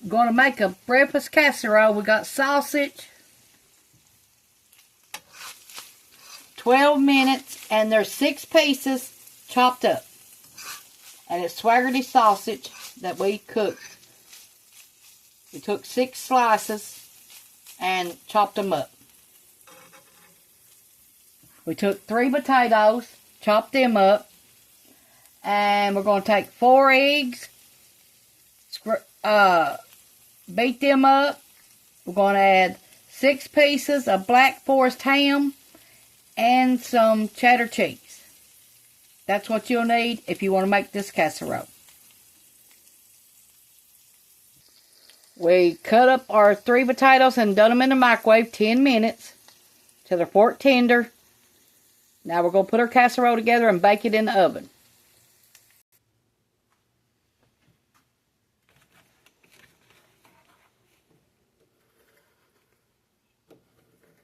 going to make a breakfast casserole. We got sausage, 12 minutes, and there's 6 pieces chopped up. And it's Swaggerty sausage that we cooked. We took 6 slices and chopped them up. We took 3 potatoes, chopped them up, and we're going to take 4 eggs, beat them up. We're going to add 6 pieces of Black Forest ham and some cheddar cheese. That's what you'll need if you want to make this casserole. We cut up our 3 potatoes and done them in the microwave 10 minutes till they're fork tender. Now we're going to put our casserole together and bake it in the oven.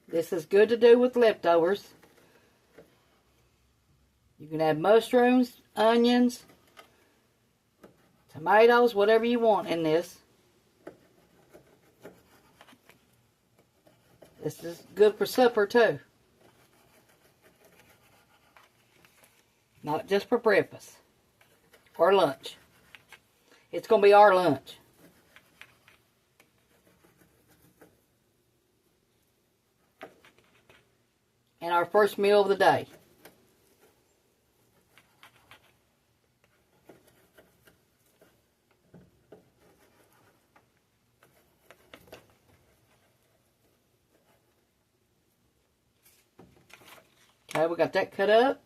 This is good to do with leftovers. You can add mushrooms, onions, tomatoes, whatever you want in this. This is good for supper too. Not just for breakfast or lunch. It's going to be our lunch. And our first meal of the day. Okay, we got that cut up.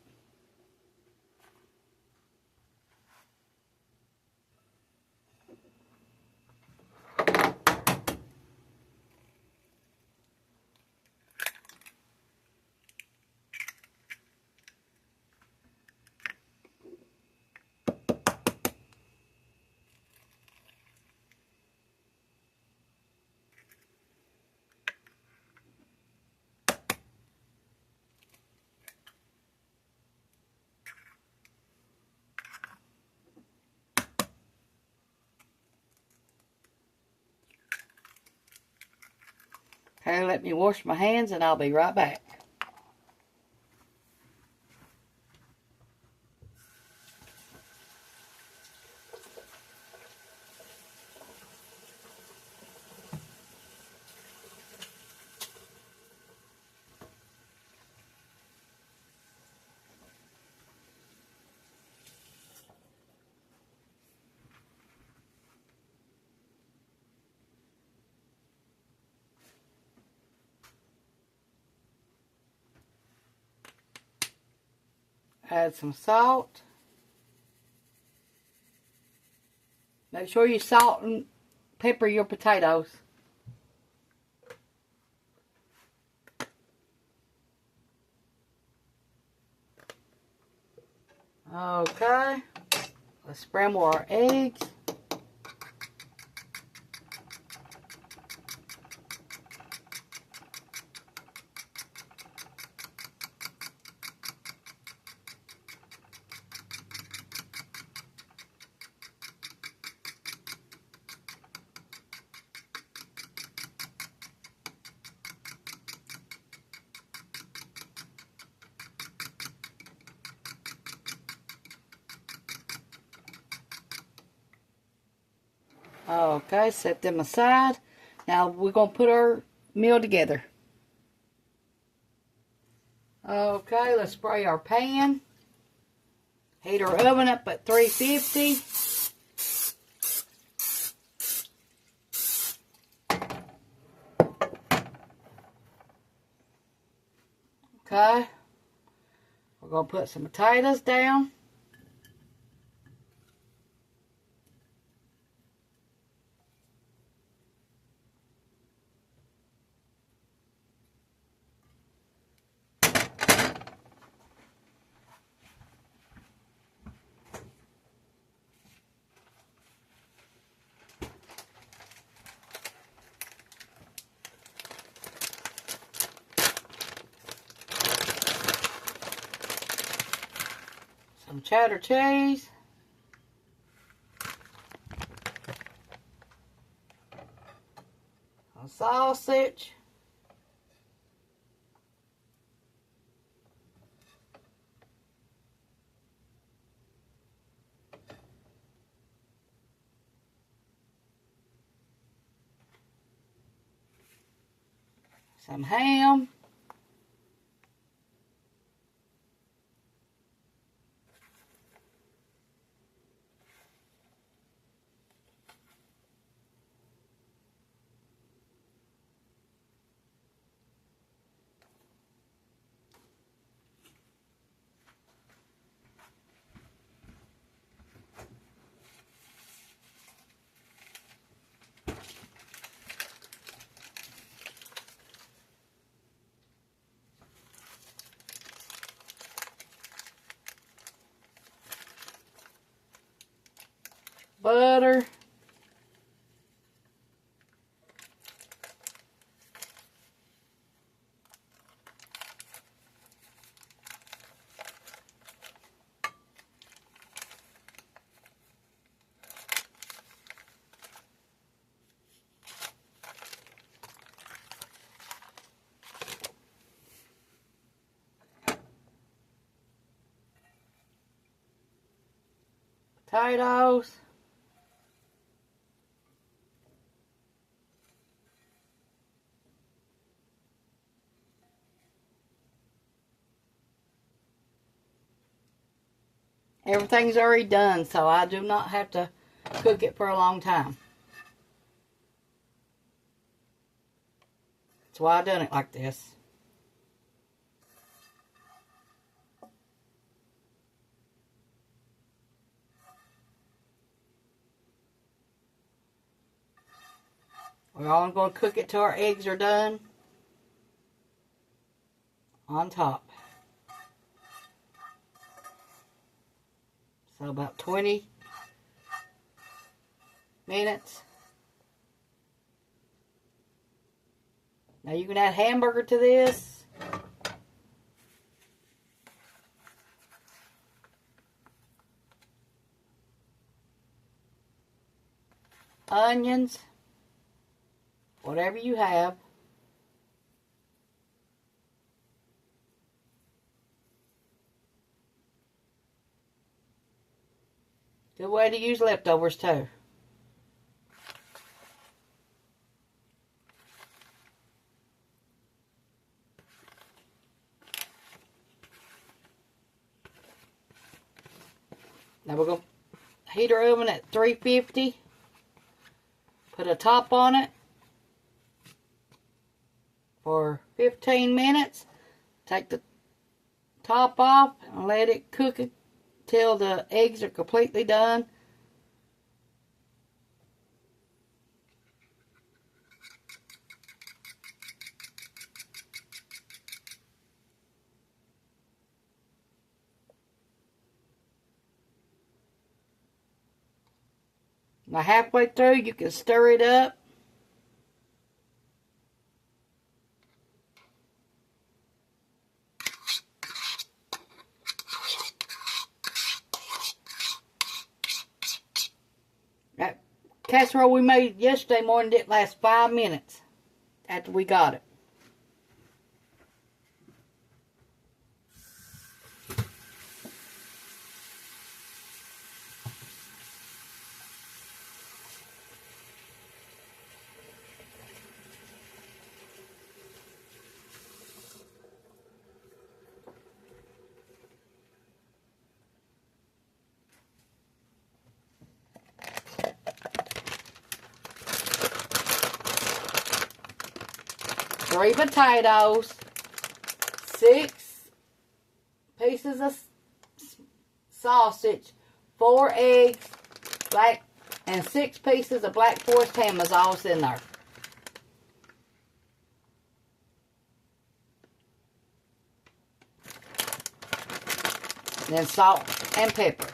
Okay, let me wash my hands and I'll be right back. Add some salt. Make sure you salt and pepper your potatoes. Okay. Let's scramble our eggs. Okay, set them aside. Now we're going to put our meal together. Okay, let's spray our pan. Heat our oven up at 350. Okay, we're going to put some potatoes down. Some cheddar cheese. A sausage. Some ham. Butter. Potatoes. Everything's already done, so I do not have to cook it for a long time. That's why I done it like this. We're all going to cook it till our eggs are done on top. So about 20 minutes. Now you can add hamburger to this. Onions. Whatever you have. Good way to use leftovers too. Now we're going to heat our oven at 350. Put a top on it for 15 minutes. Take the top off and let it cook till the eggs are completely done. Now halfway through you can stir it up. That casserole we made yesterday morning didn't last 5 minutes after we got it. Three potatoes, 6 pieces of sausage, 4 eggs, and 6 pieces of Black Forest ham is all in there. Then salt and pepper.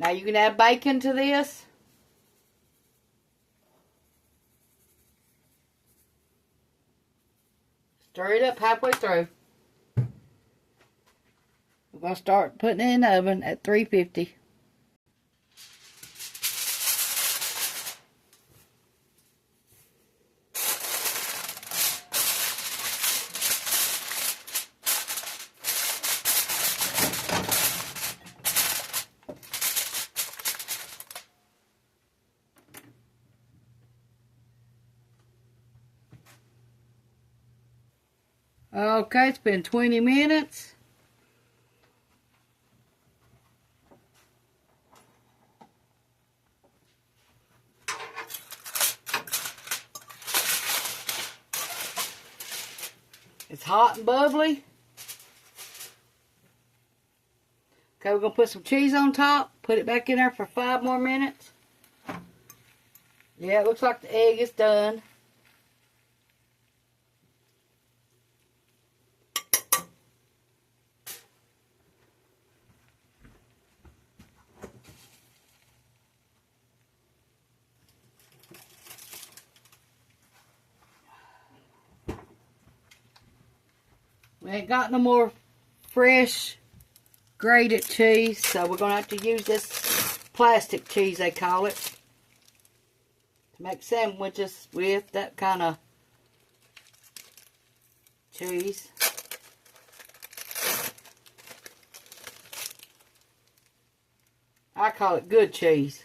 Now you can add bacon to this. Stir it up halfway through. We're going to start putting it in the oven at 350. Okay, it's been 20 minutes. It's hot and bubbly. Okay, we're going to put some cheese on top. Put it back in there for 5 more minutes. Yeah, it looks like the egg is done. We ain't got no more fresh grated cheese, so we're going to have to use this plastic cheese, they call it, to make sandwiches with that kind of cheese. I call it good cheese.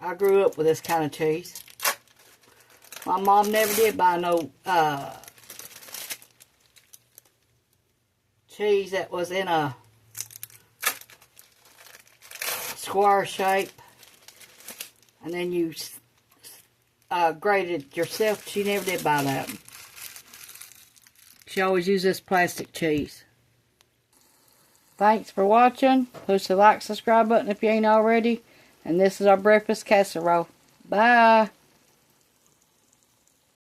I grew up with this kind of cheese. My mom never did buy no cheese that was in a square shape and then you grated yourself. She never did buy that. She always used this plastic cheese. Thanks for watching. Push the like, subscribe button if you ain't already. And this is our breakfast casserole. Bye.